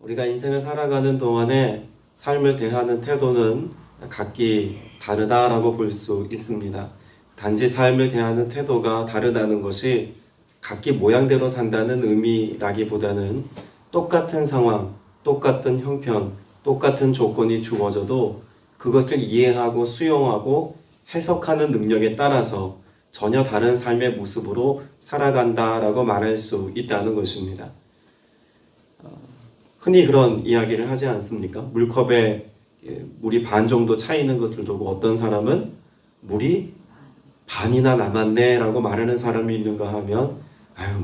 우리가 인생을 살아가는 동안에 삶을 대하는 태도는 각기 다르다라고 볼 수 있습니다. 단지 삶을 대하는 태도가 다르다는 것이 각기 모양대로 산다는 의미라기보다는 똑같은 상황, 똑같은 형편, 똑같은 조건이 주어져도 그것을 이해하고 수용하고 해석하는 능력에 따라서 전혀 다른 삶의 모습으로 살아간다라고 말할 수 있다는 것입니다. 흔히 그런 이야기를 하지 않습니까? 물컵에 물이 반 정도 차 있는 것을 두고 어떤 사람은 물이 반이나 남았네 라고 말하는 사람이 있는가 하면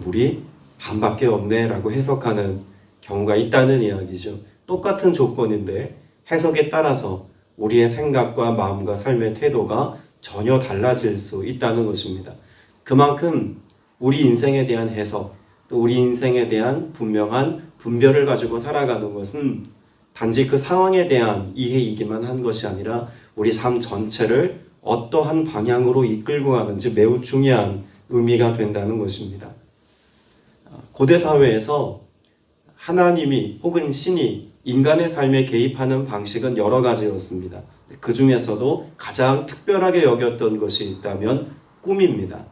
물이 반밖에 없네 라고 해석하는 경우가 있다는 이야기죠. 똑같은 조건인데 해석에 따라서 우리의 생각과 마음과 삶의 태도가 전혀 달라질 수 있다는 것입니다. 그만큼 우리 인생에 대한 해석, 또 우리 인생에 대한 분명한 분별을 가지고 살아가는 것은 단지 그 상황에 대한 이해이기만 한 것이 아니라 우리 삶 전체를 어떠한 방향으로 이끌고 가는지 매우 중요한 의미가 된다는 것입니다. 고대 사회에서 하나님이 혹은 신이 인간의 삶에 개입하는 방식은 여러 가지였습니다. 그 중에서도 가장 특별하게 여겼던 것이 있다면 꿈입니다.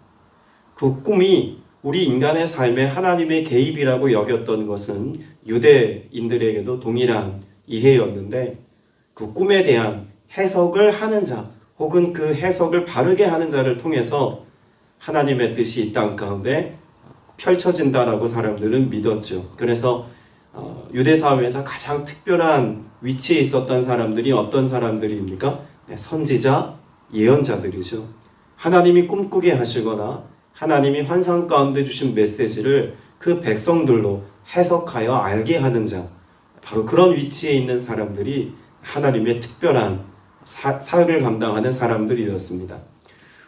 그 꿈이 우리 인간의 삶에 하나님의 개입이라고 여겼던 것은 유대인들에게도 동일한 이해였는데 그 꿈에 대한 해석을 하는 자 혹은 그 해석을 바르게 하는 자를 통해서 하나님의 뜻이 이 땅 가운데 펼쳐진다라고 사람들은 믿었죠. 그래서 유대 사회에서 가장 특별한 위치에 있었던 사람들이 어떤 사람들입니까? 선지자, 예언자들이죠. 하나님이 꿈꾸게 하시거나 하나님이 환상 가운데 주신 메시지를 그 백성들로 해석하여 알게 하는 자, 바로 그런 위치에 있는 사람들이 하나님의 특별한 사역을 감당하는 사람들이었습니다.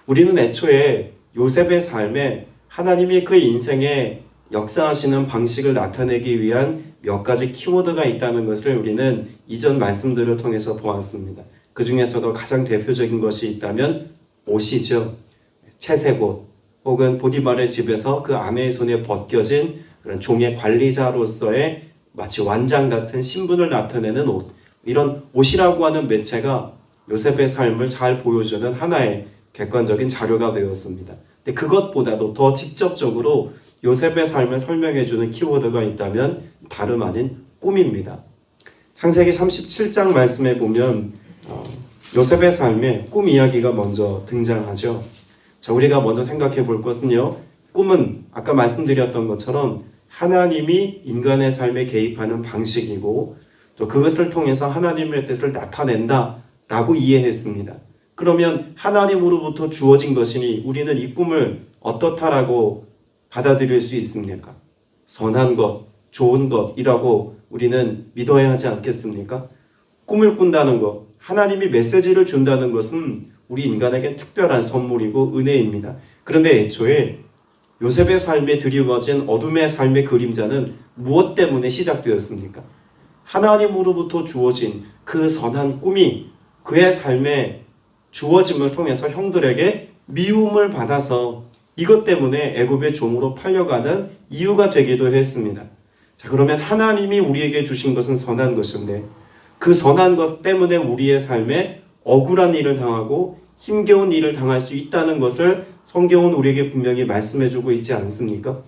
우리는 애초에 요셉의 삶에 하나님이 그 인생에 역사하시는 방식을 나타내기 위한 몇 가지 키워드가 있다는 것을 우리는 이전 말씀들을 통해서 보았습니다. 그 중에서도 가장 대표적인 것이 있다면 옷이죠. 채색 옷 혹은 보디발의 집에서 그 아내의 손에 벗겨진 그런 종의 관리자로서의 마치 완장 같은 신분을 나타내는 옷, 이런 옷이라고 하는 매체가 요셉의 삶을 잘 보여주는 하나의 객관적인 자료가 되었습니다. 근데 그것보다도 더 직접적으로 요셉의 삶을 설명해주는 키워드가 있다면 다름 아닌 꿈입니다. 창세기 37장 말씀에 보면 요셉의 삶에 꿈 이야기가 먼저 등장하죠. 자, 우리가 먼저 생각해 볼 것은요, 꿈은 아까 말씀드렸던 것처럼 하나님이 인간의 삶에 개입하는 방식이고 또 그것을 통해서 하나님의 뜻을 나타낸다 라고 이해했습니다. 그러면 하나님으로부터 주어진 것이니 우리는 이 꿈을 어떻다라고 받아들일 수 있습니까? 선한 것, 좋은 것이라고 우리는 믿어야 하지 않겠습니까? 꿈을 꾼다는 것, 하나님이 메시지를 준다는 것은 우리 인간에게 특별한 선물이고 은혜입니다. 그런데 애초에 요셉의 삶에 드리워진 어둠의 삶의 그림자는 무엇 때문에 시작되었습니까? 하나님으로부터 주어진 그 선한 꿈이 그의 삶에 주어짐을 통해서 형들에게 미움을 받아서 이것 때문에 애굽의 종으로 팔려가는 이유가 되기도 했습니다. 자, 그러면 하나님이 우리에게 주신 것은 선한 것인데 그 선한 것 때문에 우리의 삶에 억울한 일을 당하고 힘겨운 일을 당할 수 있다는 것을 성경은 우리에게 분명히 말씀해주고 있지 않습니까?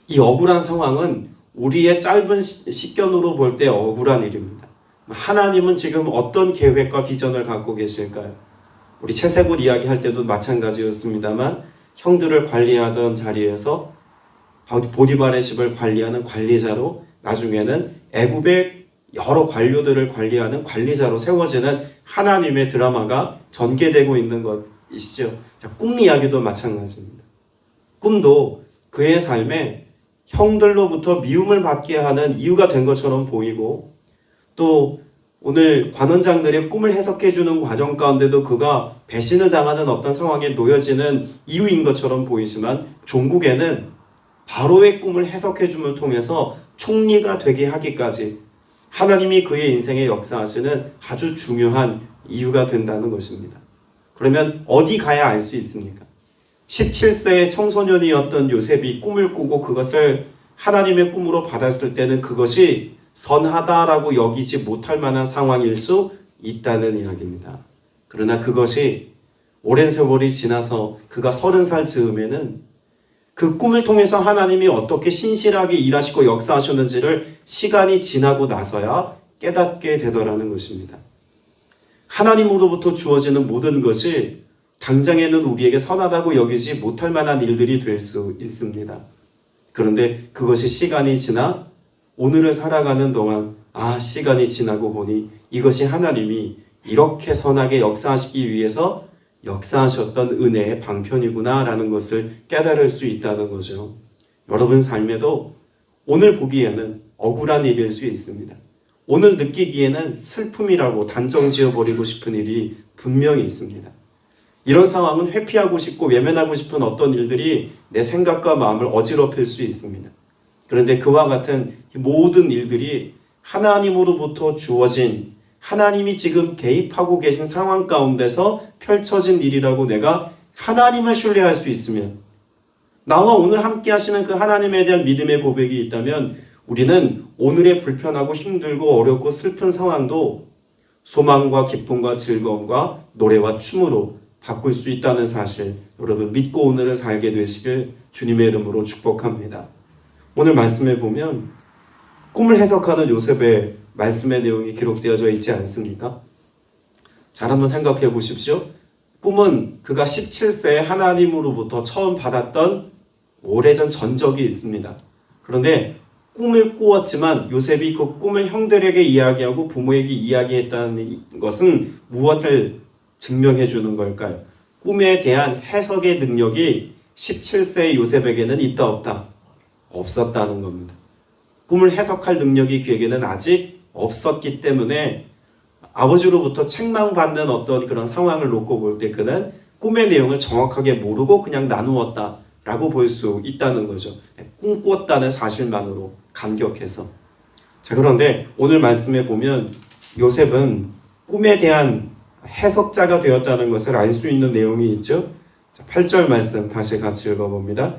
이 억울한 상황은 우리의 짧은 시견으로 볼 때 억울한 일입니다. 하나님은 지금 어떤 계획과 비전을 갖고 계실까요? 우리 채색옷 이야기할 때도 마찬가지였습니다만 형들을 관리하던 자리에서 보디발의 집을 관리하는 관리자로 나중에는 애굽의 여러 관료들을 관리하는 관리자로 세워지는 하나님의 드라마가 전개되고 있는 것이시죠. 자, 꿈 이야기도 마찬가지입니다. 꿈도 그의 삶에 형들로부터 미움을 받게 하는 이유가 된 것처럼 보이고 또 오늘 관원장들의 꿈을 해석해주는 과정 가운데도 그가 배신을 당하는 어떤 상황에 놓여지는 이유인 것처럼 보이지만 종국에는 바로의 꿈을 해석해줌을 통해서 총리가 되게 하기까지 하나님이 그의 인생에 역사하시는 아주 중요한 이유가 된다는 것입니다. 그러면 어디 가야 알 수 있습니까? 17세의 청소년이었던 요셉이 꿈을 꾸고 그것을 하나님의 꿈으로 받았을 때는 그것이 선하다라고 여기지 못할 만한 상황일 수 있다는 이야기입니다. 그러나 그것이 오랜 세월이 지나서 그가 30살 즈음에는 그 꿈을 통해서 하나님이 어떻게 신실하게 일하시고 역사하셨는지를 시간이 지나고 나서야 깨닫게 되더라는 것입니다. 하나님으로부터 주어지는 모든 것이 당장에는 우리에게 선하다고 여기지 못할 만한 일들이 될 수 있습니다. 그런데 그것이 시간이 지나 오늘을 살아가는 동안 시간이 지나고 보니 이것이 하나님이 이렇게 선하게 역사하시기 위해서 역사하셨던 은혜의 방편이구나라는 것을 깨달을 수 있다는 거죠. 여러분 삶에도 오늘 보기에는 억울한 일일 수 있습니다. 오늘 느끼기에는 슬픔이라고 단정 지어버리고 싶은 일이 분명히 있습니다. 이런 상황은 회피하고 싶고 외면하고 싶은 어떤 일들이 내 생각과 마음을 어지럽힐 수 있습니다. 그런데 그와 같은 모든 일들이 하나님으로부터 주어진 하나님이 지금 개입하고 계신 상황 가운데서 펼쳐진 일이라고 내가 하나님을 신뢰할 수 있으면, 나와 오늘 함께 하시는 그 하나님에 대한 믿음의 고백이 있다면 우리는 오늘의 불편하고 힘들고 어렵고 슬픈 상황도 소망과 기쁨과 즐거움과 노래와 춤으로 바꿀 수 있다는 사실, 여러분 믿고 오늘을 살게 되시길 주님의 이름으로 축복합니다. 오늘 말씀에 보면 꿈을 해석하는 요셉의 말씀의 내용이 기록되어져 있지 않습니까? 잘 한번 생각해 보십시오. 꿈은 그가 17세에 하나님으로부터 처음 받았던 오래전 전적이 있습니다. 그런데 꿈을 꾸었지만 요셉이 그 꿈을 형들에게 이야기하고 부모에게 이야기했다는 것은 무엇을 증명해 주는 걸까요? 꿈에 대한 해석의 능력이 17세의 요셉에게는 있다 없다? 없었다는 겁니다. 꿈을 해석할 능력이 그에게는 아직 없었기 때문에 아버지로부터 책망받는 어떤 그런 상황을 놓고 볼 때 그는 꿈의 내용을 정확하게 모르고 그냥 나누었다라고 볼 수 있다는 거죠. 꿈꾸었다는 사실만으로 감격해서. 자, 그런데 오늘 말씀에 보면 요셉은 꿈에 대한 해석자가 되었다는 것을 알 수 있는 내용이 있죠. 8절 말씀 다시 같이 읽어봅니다.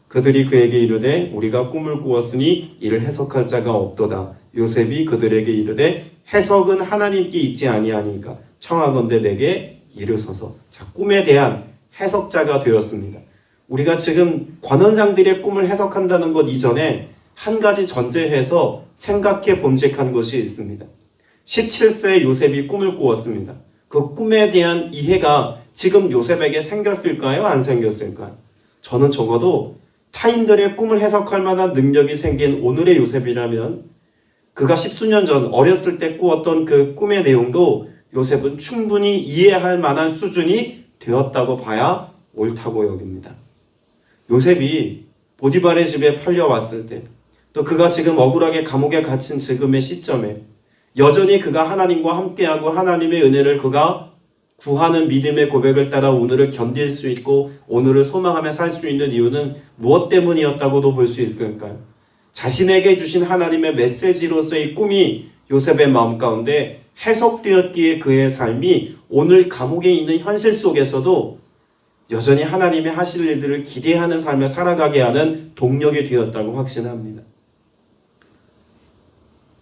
그들이 그에게 이르되 우리가 꿈을 꾸었으니 이를 해석할 자가 없도다. 요셉이 그들에게 이르되 해석은 하나님께 있지 아니하니까 청하건대 내게 이르소서. 자, 꿈에 대한 해석자가 되었습니다. 우리가 지금 관원장들의 꿈을 해석한다는 것 이전에 한 가지 전제해서 생각해 본직한 것이 있습니다. 17세 요셉이 꿈을 꾸었습니다. 그 꿈에 대한 이해가 지금 요셉에게 생겼을까요? 안 생겼을까요? 저는 적어도 타인들의 꿈을 해석할 만한 능력이 생긴 오늘의 요셉이라면 그가 십수년 전 어렸을 때 꾸었던 그 꿈의 내용도 요셉은 충분히 이해할 만한 수준이 되었다고 봐야 옳다고 여깁니다. 요셉이 보디발의 집에 팔려왔을 때, 또 그가 지금 억울하게 감옥에 갇힌 지금의 시점에 여전히 그가 하나님과 함께하고 하나님의 은혜를 그가 구하는 믿음의 고백을 따라 오늘을 견딜 수 있고 오늘을 소망하며 살 수 있는 이유는 무엇 때문이었다고도 볼 수 있을까요? 자신에게 주신 하나님의 메시지로서의 꿈이 요셉의 마음 가운데 해석되었기에 그의 삶이 오늘 감옥에 있는 현실 속에서도 여전히 하나님의 하실 일들을 기대하는 삶을 살아가게 하는 동력이 되었다고 확신합니다.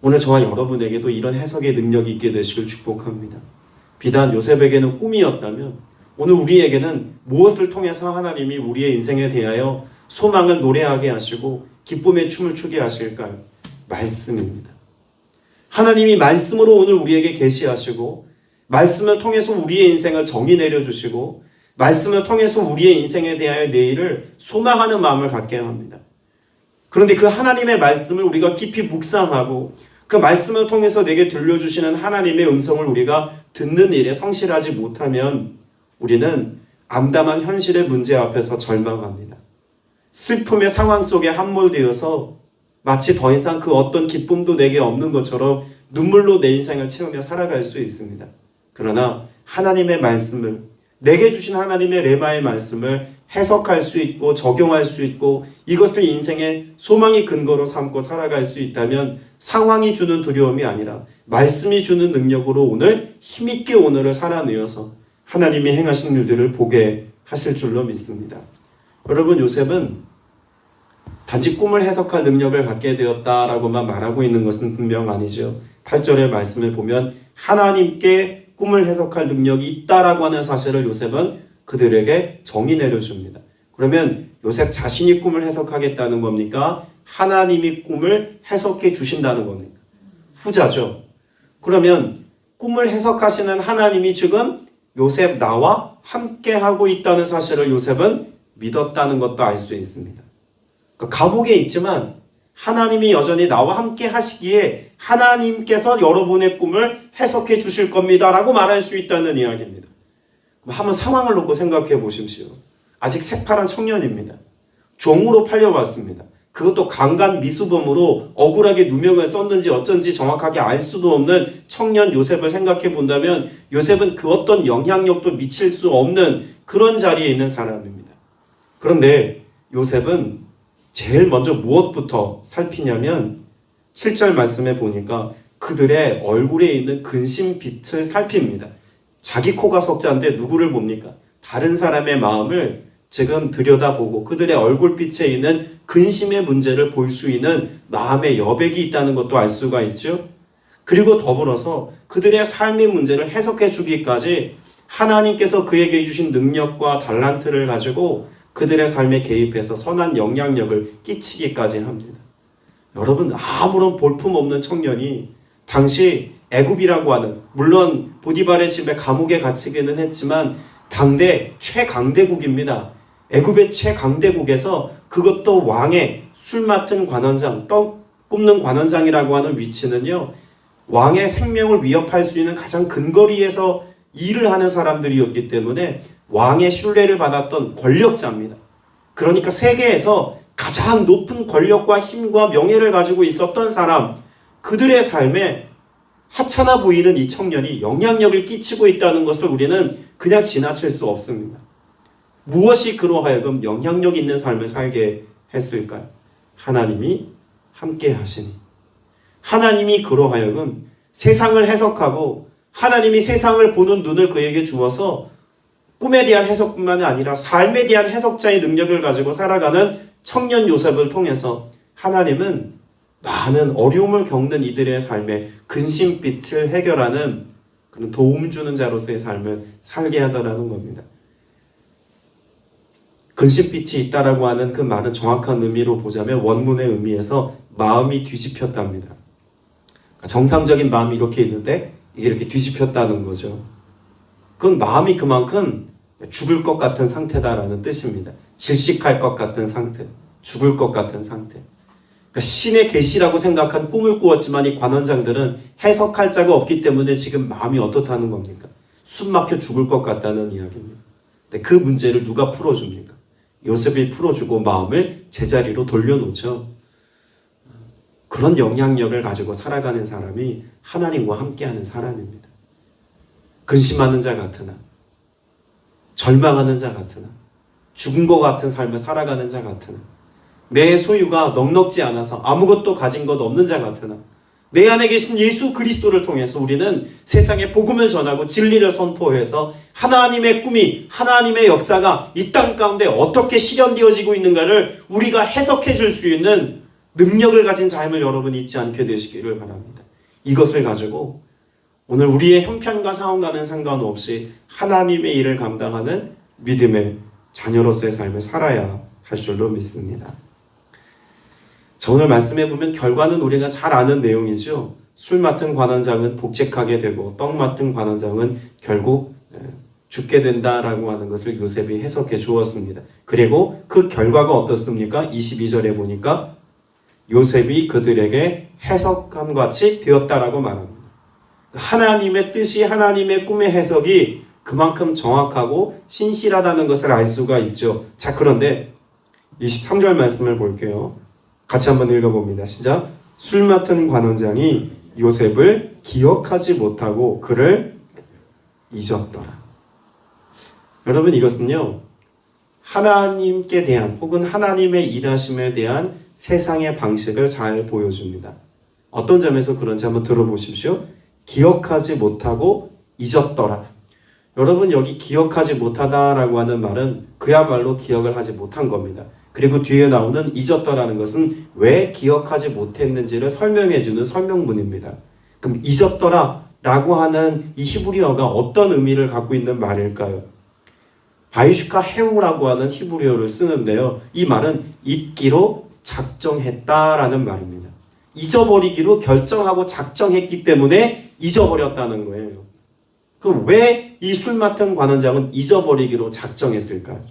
오늘 저와 여러분에게도 이런 해석의 능력이 있게 되시길 축복합니다. 비단 요셉에게는 꿈이었다면 오늘 우리에게는 무엇을 통해서 하나님이 우리의 인생에 대하여 소망을 노래하게 하시고 기쁨의 춤을 추게 하실까요? 말씀입니다. 하나님이 말씀으로 오늘 우리에게 계시하시고 말씀을 통해서 우리의 인생을 정의 내려주시고 말씀을 통해서 우리의 인생에 대하여 내일을 소망하는 마음을 갖게 합니다. 그런데 그 하나님의 말씀을 우리가 깊이 묵상하고 그 말씀을 통해서 내게 들려주시는 하나님의 음성을 우리가 듣는 일에 성실하지 못하면 우리는 암담한 현실의 문제 앞에서 절망합니다. 슬픔의 상황 속에 함몰되어서 마치 더 이상 그 어떤 기쁨도 내게 없는 것처럼 눈물로 내 인생을 채우며 살아갈 수 있습니다. 그러나 하나님의 말씀을, 내게 주신 하나님의 레마의 말씀을 해석할 수 있고 적용할 수 있고 이것을 인생의 소망의 근거로 삼고 살아갈 수 있다면 상황이 주는 두려움이 아니라 말씀이 주는 능력으로 오늘 힘있게 오늘을 살아내어서 하나님이 행하신 일들을 보게 하실 줄로 믿습니다. 여러분, 요셉은 단지 꿈을 해석할 능력을 갖게 되었다라고만 말하고 있는 것은 분명 아니죠. 8절의 말씀을 보면 하나님께 꿈을 해석할 능력이 있다라고 하는 사실을 요셉은 그들에게 정의 내려줍니다. 그러면 요셉 자신이 꿈을 해석하겠다는 겁니까? 하나님이 꿈을 해석해 주신다는 겁니까? 후자죠. 그러면 꿈을 해석하시는 하나님이 지금 요셉 나와 함께 하고 있다는 사실을 요셉은 믿었다는 것도 알 수 있습니다. 그러니까 감옥에 있지만 하나님이 여전히 나와 함께 하시기에 하나님께서 여러분의 꿈을 해석해 주실 겁니다 라고 말할 수 있다는 이야기입니다. 한번 상황을 놓고 생각해 보십시오. 아직 새파란 청년입니다. 종으로 팔려왔습니다. 그것도 강간 미수범으로 억울하게 누명을 썼는지 어쩐지 정확하게 알 수도 없는 청년 요셉을 생각해 본다면 요셉은 그 어떤 영향력도 미칠 수 없는 그런 자리에 있는 사람입니다. 그런데 요셉은 제일 먼저 무엇부터 살피냐면 7절 말씀에 보니까 그들의 얼굴에 있는 근심빛을 살핍니다. 자기 코가 석자인데 누구를 봅니까? 다른 사람의 마음을 지금 들여다보고 그들의 얼굴빛에 있는 근심의 문제를 볼 수 있는 마음의 여백이 있다는 것도 알 수가 있죠. 그리고 더불어서 그들의 삶의 문제를 해석해 주기까지 하나님께서 그에게 주신 능력과 달란트를 가지고 그들의 삶에 개입해서 선한 영향력을 끼치기까지 합니다. 여러분, 아무런 볼품없는 청년이 당시 애굽이라고 하는, 물론 보디발의 집에 감옥에 갇히기는 했지만 당대 최강대국입니다. 애굽의 최강대국에서 그것도 왕의 술 맡은 관원장, 떡 굽는 관원장이라고 하는 위치는요, 왕의 생명을 위협할 수 있는 가장 근거리에서 일을 하는 사람들이었기 때문에 왕의 신뢰를 받았던 권력자입니다. 그러니까 세계에서 가장 높은 권력과 힘과 명예를 가지고 있었던 사람, 그들의 삶에 하찮아 보이는 이 청년이 영향력을 끼치고 있다는 것을 우리는 그냥 지나칠 수 없습니다. 무엇이 그로 하여금 영향력 있는 삶을 살게 했을까요? 하나님이 함께 하시니. 하나님이 그로 하여금 세상을 해석하고 하나님이 세상을 보는 눈을 그에게 주어서 꿈에 대한 해석뿐만 아니라 삶에 대한 해석자의 능력을 가지고 살아가는 청년 요셉을 통해서 하나님은 많은 어려움을 겪는 이들의 삶에 근심빛을 해결하는 그런 도움 주는 자로서의 삶을 살게 하더라는 겁니다. 근심빛이 있다라고 하는 그 말은 정확한 의미로 보자면 원문의 의미에서 마음이 뒤집혔답니다. 정상적인 마음이 이렇게 있는데 이게 이렇게 뒤집혔다는 거죠. 그건 마음이 그만큼 죽을 것 같은 상태다라는 뜻입니다. 질식할 것 같은 상태, 죽을 것 같은 상태. 그러니까 신의 계시라고 생각한 꿈을 꾸었지만 이 관원장들은 해석할 자가 없기 때문에 지금 마음이 어떻다는 겁니까? 숨 막혀 죽을 것 같다는 이야기입니다. 근데 그 문제를 누가 풀어줍니까? 요셉이 풀어주고 마음을 제자리로 돌려놓죠. 그런 영향력을 가지고 살아가는 사람이 하나님과 함께하는 사람입니다. 근심하는 자 같으나, 절망하는 자 같으나, 죽은 것 같은 삶을 살아가는 자 같으나, 내 소유가 넉넉지 않아서 아무것도 가진 것 없는 자 같으나, 내 안에 계신 예수 그리스도를 통해서 우리는 세상에 복음을 전하고 진리를 선포해서 하나님의 꿈이, 하나님의 역사가 이 땅 가운데 어떻게 실현되어지고 있는가를 우리가 해석해 줄 수 있는 능력을 가진 삶을 여러분 잊지 않게 되시기를 바랍니다. 이것을 가지고 오늘 우리의 형편과 상황과는 상관없이 하나님의 일을 감당하는 믿음의 자녀로서의 삶을 살아야 할 줄로 믿습니다. 자, 오늘 말씀해 보면 결과는 우리가 잘 아는 내용이죠. 술 맡은 관원장은 복직하게 되고 떡 맡은 관원장은 결국 죽게 된다라고 하는 것을 요셉이 해석해 주었습니다. 그리고 그 결과가 어떻습니까? 22절에 보니까 요셉이 그들에게 해석함 같이 되었다라고 말합니다. 하나님의 뜻이, 하나님의 꿈의 해석이 그만큼 정확하고 신실하다는 것을 알 수가 있죠. 자, 그런데 23절 말씀을 볼게요. 같이 한번 읽어봅니다. 시작. 술 맡은 관원장이 요셉을 기억하지 못하고 그를 잊었더라. 여러분, 이것은요, 하나님께 대한 혹은 하나님의 일하심에 대한 세상의 방식을 잘 보여줍니다. 어떤 점에서 그런지 한번 들어보십시오. 기억하지 못하고 잊었더라. 여러분, 여기 기억하지 못하다라고 하는 말은 그야말로 기억을 하지 못한 겁니다. 그리고 뒤에 나오는 잊었더라는 것은 왜 기억하지 못했는지를 설명해주는 설명문입니다. 그럼 잊었더라라고 하는 이 히브리어가 어떤 의미를 갖고 있는 말일까요? 바이슈카 헤우라고 하는 히브리어를 쓰는데요. 이 말은 잊기로 작정했다라는 말입니다. 잊어버리기로 결정하고 작정했기 때문에 잊어버렸다는 거예요. 그럼 왜 이 술 맡은 관원장은 잊어버리기로 작정했을까요?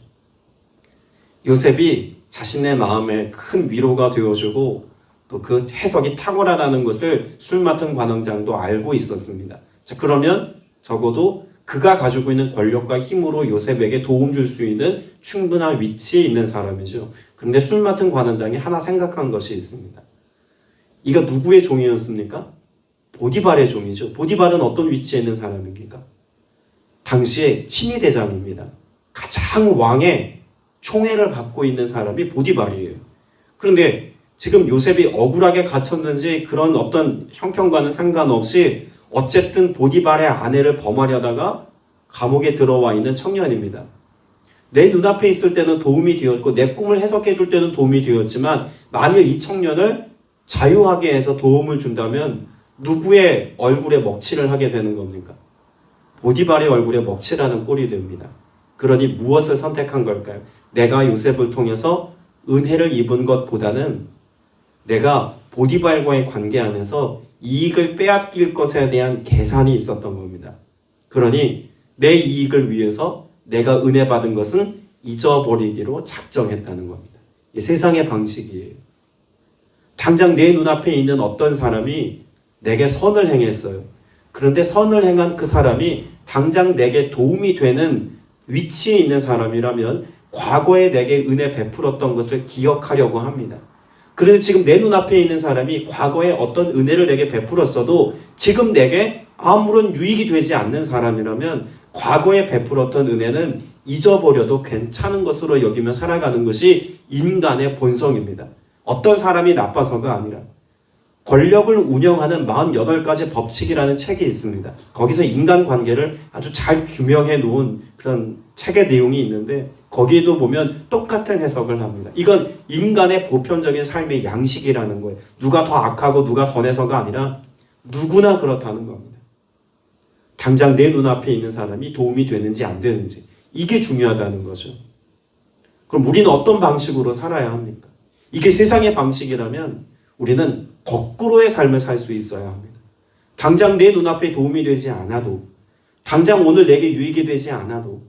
요셉이 자신의 마음에 큰 위로가 되어주고 또 그 해석이 탁월하다는 것을 술 맡은 관원장도 알고 있었습니다. 자, 그러면 적어도 그가 가지고 있는 권력과 힘으로 요셉에게 도움 줄 수 있는 충분한 위치에 있는 사람이죠. 그런데 술 맡은 관원장이 하나 생각한 것이 있습니다. 이가 누구의 종이었습니까? 보디발의 종이죠. 보디발은 어떤 위치에 있는 사람입니까? 당시에 친위대장입니다. 가장 왕의 총애를 받고 있는 사람이 보디발이에요. 그런데 지금 요셉이 억울하게 갇혔는지 그런 어떤 형편과는 상관없이 어쨌든 보디발의 아내를 범하려다가 감옥에 들어와 있는 청년입니다. 내 눈앞에 있을 때는 도움이 되었고 내 꿈을 해석해 줄 때는 도움이 되었지만 만일 이 청년을 자유하게 해서 도움을 준다면 누구의 얼굴에 먹칠을 하게 되는 겁니까? 보디발의 얼굴에 먹칠하는 꼴이 됩니다. 그러니 무엇을 선택한 걸까요? 내가 요셉을 통해서 은혜를 입은 것보다는 내가 보디발과의 관계 안에서 이익을 빼앗길 것에 대한 계산이 있었던 겁니다. 그러니 내 이익을 위해서 내가 은혜 받은 것은 잊어버리기로 작정했다는 겁니다. 이게 세상의 방식이에요. 당장 내 눈앞에 있는 어떤 사람이 내게 선을 행했어요. 그런데 선을 행한 그 사람이 당장 내게 도움이 되는 위치에 있는 사람이라면 과거에 내게 은혜 베풀었던 것을 기억하려고 합니다. 그런데 지금 내 눈앞에 있는 사람이 과거에 어떤 은혜를 내게 베풀었어도 지금 내게 아무런 유익이 되지 않는 사람이라면 과거에 베풀었던 은혜는 잊어버려도 괜찮은 것으로 여기며 살아가는 것이 인간의 본성입니다. 어떤 사람이 나빠서가 아니라 권력을 운영하는 48가지 법칙이라는 책이 있습니다. 거기서 인간관계를 아주 잘 규명해 놓은 그런 책의 내용이 있는데 거기에도 보면 똑같은 해석을 합니다. 이건 인간의 보편적인 삶의 양식이라는 거예요. 누가 더 악하고 누가 선해서가 아니라 누구나 그렇다는 겁니다. 당장 내 눈앞에 있는 사람이 도움이 되는지 안 되는지 이게 중요하다는 거죠. 그럼 우리는 어떤 방식으로 살아야 합니까? 이게 세상의 방식이라면 우리는 거꾸로의 삶을 살 수 있어야 합니다. 당장 내 눈앞에 도움이 되지 않아도 당장 오늘 내게 유익이 되지 않아도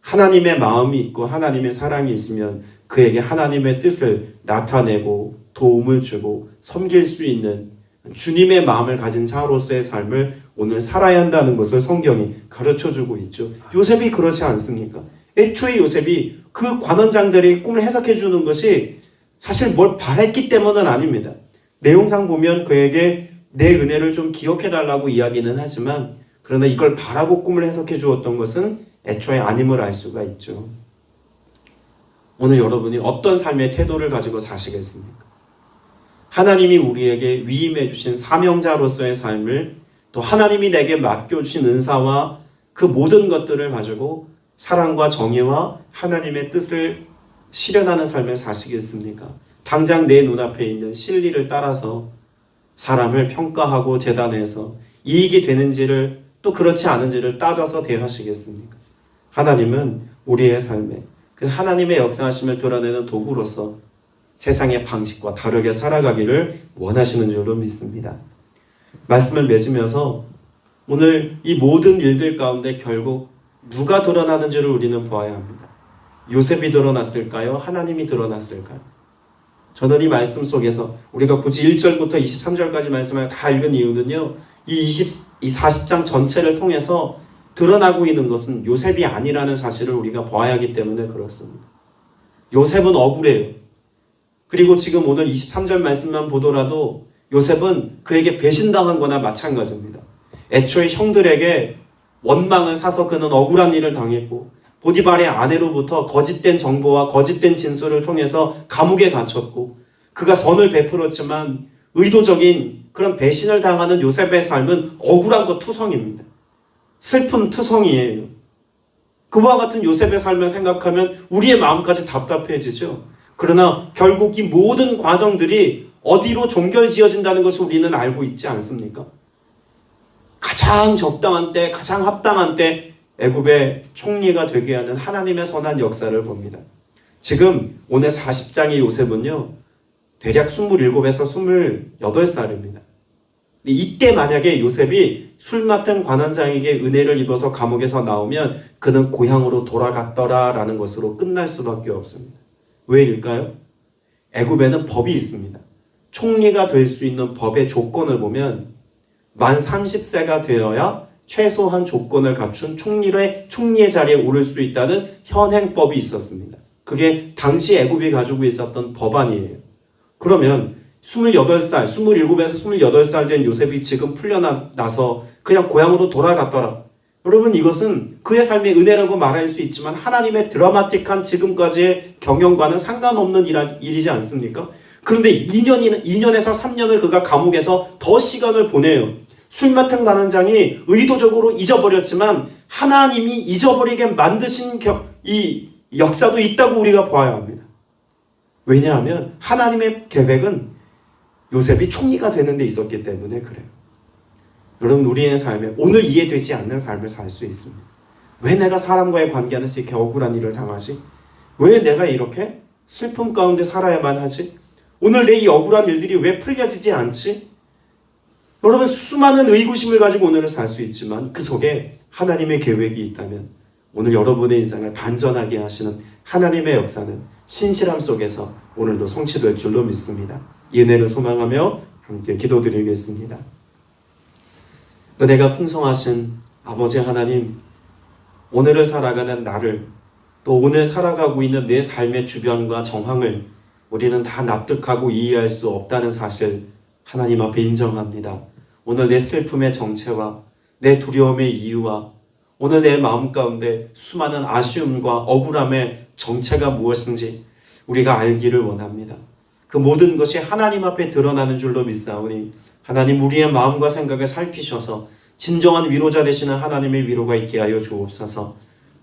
하나님의 마음이 있고 하나님의 사랑이 있으면 그에게 하나님의 뜻을 나타내고 도움을 주고 섬길 수 있는 주님의 마음을 가진 자로서의 삶을 오늘 살아야 한다는 것을 성경이 가르쳐주고 있죠. 요셉이 그렇지 않습니까? 애초에 요셉이 그 관원장들의 꿈을 해석해 주는 것이 사실 뭘 바랬기 때문은 아닙니다. 내용상 보면 그에게 내 은혜를 좀 기억해달라고 이야기는 하지만 그러나 이걸 바라고 꿈을 해석해 주었던 것은 애초에 아님을 알 수가 있죠. 오늘 여러분이 어떤 삶의 태도를 가지고 사시겠습니까? 하나님이 우리에게 위임해 주신 사명자로서의 삶을 또 하나님이 내게 맡겨주신 은사와 그 모든 것들을 가지고 사랑과 정의와 하나님의 뜻을 실현하는 삶을 사시겠습니까? 당장 내 눈앞에 있는 실리를 따라서 사람을 평가하고 재단해서 이익이 되는지를 또 그렇지 않은지를 따져서 대하시겠습니까? 하나님은 우리의 삶에 그 하나님의 역사하심을 드러내는 도구로서 세상의 방식과 다르게 살아가기를 원하시는 줄로 믿습니다. 말씀을 맺으면서 오늘 이 모든 일들 가운데 결국 누가 드러나는지를 우리는 보아야 합니다. 요셉이 드러났을까요? 하나님이 드러났을까요? 저는 이 말씀 속에서 우리가 굳이 1절부터 23절까지 말씀을 다 읽은 이유는요. 이 40장 전체를 통해서 드러나고 있는 것은 요셉이 아니라는 사실을 우리가 봐야 하기 때문에 그렇습니다. 요셉은 억울해요. 그리고 지금 오늘 23절 말씀만 보더라도 요셉은 그에게 배신당한 거나 마찬가지입니다. 애초에 형들에게 원망을 사서 그는 억울한 일을 당했고 보디발의 아내로부터 거짓된 정보와 거짓된 진술을 통해서 감옥에 갇혔고 그가 선을 베풀었지만 의도적인 그런 배신을 당하는 요셉의 삶은 억울한 것 투성입니다. 슬픔 투성이에요. 그와 같은 요셉의 삶을 생각하면 우리의 마음까지 답답해지죠. 그러나 결국 이 모든 과정들이 어디로 종결지어진다는 것을 우리는 알고 있지 않습니까? 가장 적당한 때, 가장 합당한 때 애굽의 총리가 되게 하는 하나님의 선한 역사를 봅니다. 지금 오늘 40장의 요셉은요, 대략 27에서 28살입니다. 이때 만약에 요셉이 술 맡은 관원장에게 은혜를 입어서 감옥에서 나오면 그는 고향으로 돌아갔더라라는 것으로 끝날 수밖에 없습니다. 왜일까요? 애굽에는 법이 있습니다. 총리가 될 수 있는 법의 조건을 보면 만 30세가 되어야 최소한 조건을 갖춘 총리의 자리에 오를 수 있다는 현행법이 있었습니다. 그게 당시 애굽이 가지고 있었던 법안이에요. 그러면 27에서 28살 된 요셉이 지금 풀려나서 그냥 고향으로 돌아갔더라. 여러분, 이것은 그의 삶의 은혜라고 말할 수 있지만 하나님의 드라마틱한 지금까지의 경영과는 상관없는 일이지 않습니까? 그런데 2년에서 3년을 그가 감옥에서 더 시간을 보내요. 술 맡은 관원장이 의도적으로 잊어버렸지만 하나님이 잊어버리게 만드신 이 역사도 있다고 우리가 봐야 합니다. 왜냐하면 하나님의 계획은 요셉이 총리가 되는 데 있었기 때문에 그래요. 여러분, 우리의 삶에 오늘 이해되지 않는 삶을 살 수 있습니다. 왜 내가 사람과의 관계하면서 이렇게 억울한 일을 당하지? 왜 내가 이렇게 슬픔 가운데 살아야만 하지? 오늘 내 이 억울한 일들이 왜 풀려지지 않지? 여러분, 수많은 의구심을 가지고 오늘을 살 수 있지만 그 속에 하나님의 계획이 있다면 오늘 여러분의 인생을 반전하게 하시는 하나님의 역사는 신실함 속에서 오늘도 성취될 줄로 믿습니다. 이 은혜를 소망하며 함께 기도드리겠습니다. 은혜가 풍성하신 아버지 하나님, 오늘을 살아가는 나를, 또 오늘 살아가고 있는 내 삶의 주변과 정황을 우리는 다 납득하고 이해할 수 없다는 사실 하나님 앞에 인정합니다. 오늘 내 슬픔의 정체와 내 두려움의 이유와 오늘 내 마음 가운데 수많은 아쉬움과 억울함의 정체가 무엇인지 우리가 알기를 원합니다. 그 모든 것이 하나님 앞에 드러나는 줄로 믿사오니 하나님, 우리의 마음과 생각을 살피셔서 진정한 위로자 되시는 하나님의 위로가 있게 하여 주옵소서.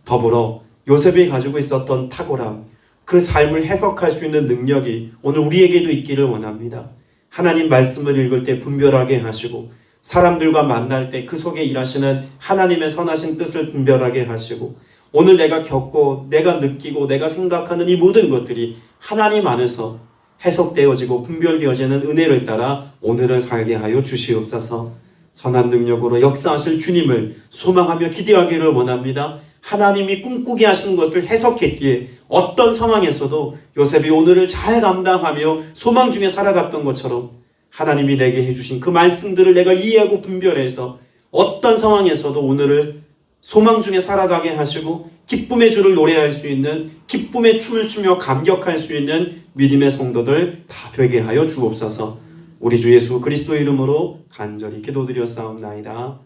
더불어 요셉이 가지고 있었던 탁월함, 그 삶을 해석할 수 있는 능력이 오늘 우리에게도 있기를 원합니다. 하나님 말씀을 읽을 때 분별하게 하시고 사람들과 만날 때 그 속에 일하시는 하나님의 선하신 뜻을 분별하게 하시고 오늘 내가 겪고 내가 느끼고 내가 생각하는 이 모든 것들이 하나님 안에서 해석되어지고 분별되어지는 은혜를 따라 오늘을 살게 하여 주시옵소서. 선한 능력으로 역사하실 주님을 소망하며 기대하기를 원합니다. 하나님이 꿈꾸게 하신 것을 해석했기에 어떤 상황에서도 요셉이 오늘을 잘 감당하며 소망 중에 살아갔던 것처럼 하나님이 내게 해주신 그 말씀들을 내가 이해하고 분별해서 어떤 상황에서도 오늘을 소망 중에 살아가게 하시고 기쁨의 주를 노래할 수 있는, 기쁨의 춤을 추며 감격할 수 있는 믿음의 성도들 다 되게 하여 주옵소서. 우리 주 예수 그리스도 이름으로 간절히 기도드렸사옵나이다.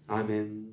아멘.